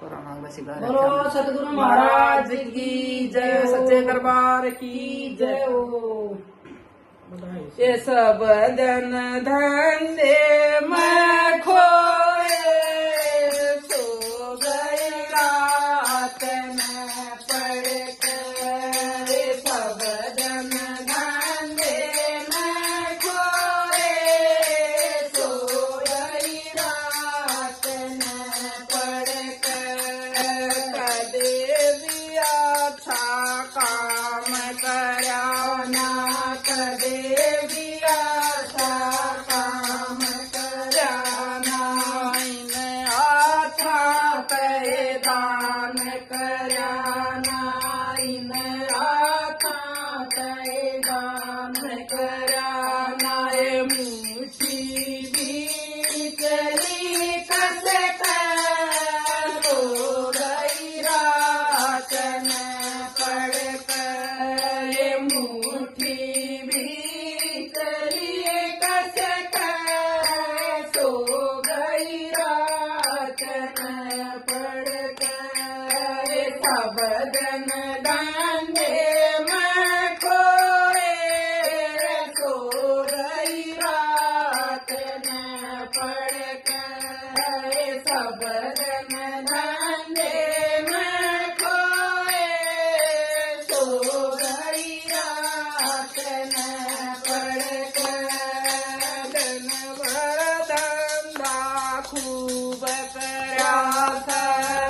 बोलो सतगुरु महाराज की जय, सच्चे दरबार की जय हो। ये सब जन धंधे में खोए, सो गई रात में पड़ कर। ये सब जन धंधे में खोए, सो गई रात में पड़ कर। कदे भी अच्छा काम करया ना, कदे भी अच्छा काम करया ना। इन अच्छा पे दान करया ना, इन अच्छा पे दान करया ना। ये मुठी भी चली कस तो गई रात में पड़ कर। ये मुठी भी चली कस तो गई रात में पड़ कर। ये सब जन धंधे में खोए, सो गई रात में पड़ कर। ये सब जन धंधे में खोए, सो गई रात में पड़ कर। दिन भर धंधा खूब करया था,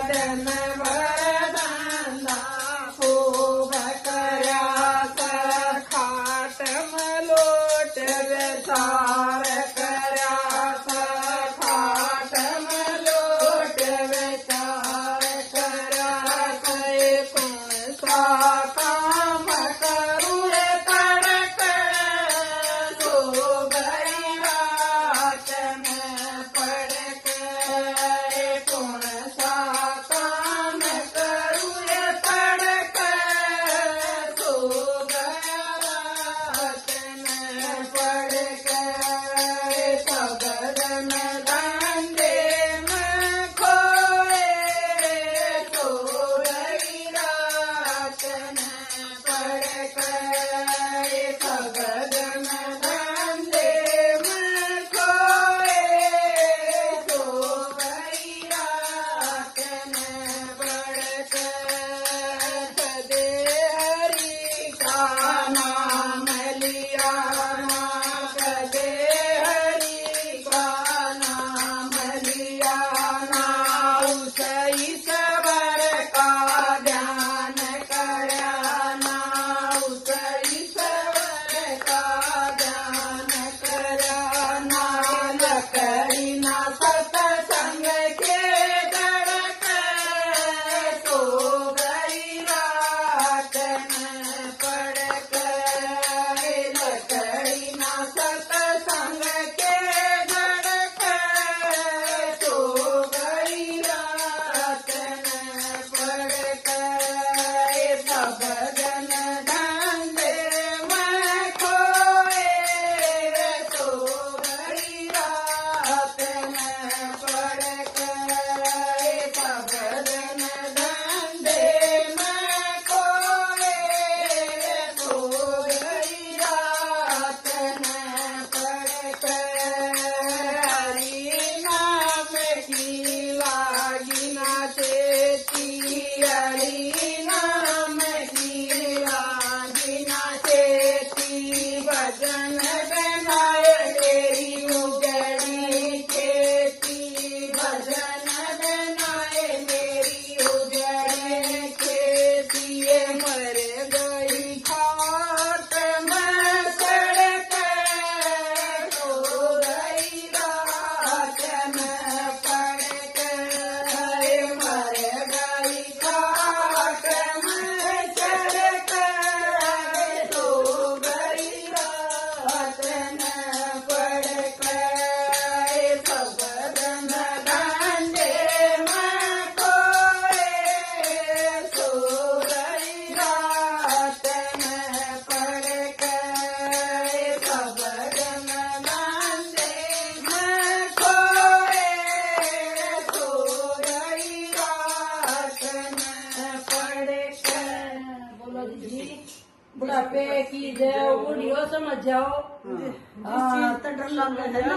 दिन भर धंधा खूब करया था। खाट में लोट विचार करया था, खाट में लोट विचार करया था। कौन सा काम करूँ तड़क, सो गई रात में पड़ कर। कौन सा काम करूँ तड़क, सो गया रात में पड़ कर। सब जन धंधे में खोए, सो गई रात में पड़ कर। सब जन धंधे में खोए, सो गई रात में पड़ कर। सदे हरि का नाम लिया ना, सदे हरि का नाम लिया ना। उसे ईश्वर का ध्यान करया ना, उसे ईश्वर का ध्यान करया ना। लकड़ी ना सत्संग के गड़क, सो गई रात में पड़ कर। लकड़ी ना सत्संग के गड़क, सो गई रात में पड़ कर। सब जन धंधे में खोए, सो गई रात में पड़ कर। सब जन धंधे में खोए, सो गई रात में पड़ कर। हरि नाम की लागी ना चेती, हरि नाम की लागी ना चेती। भजन बनाए तेरी उजड़ी खेती, भजन बनाए मेरी उजड़ी खेती। ये मर गई खाट में सड़ कर, सो गई रात में पड़ कर। मर गई खाट माताजी जी बुढ़ापे की जय, बूढ़ियों समझ जाओ। हाँ तो डर लग रहा है ना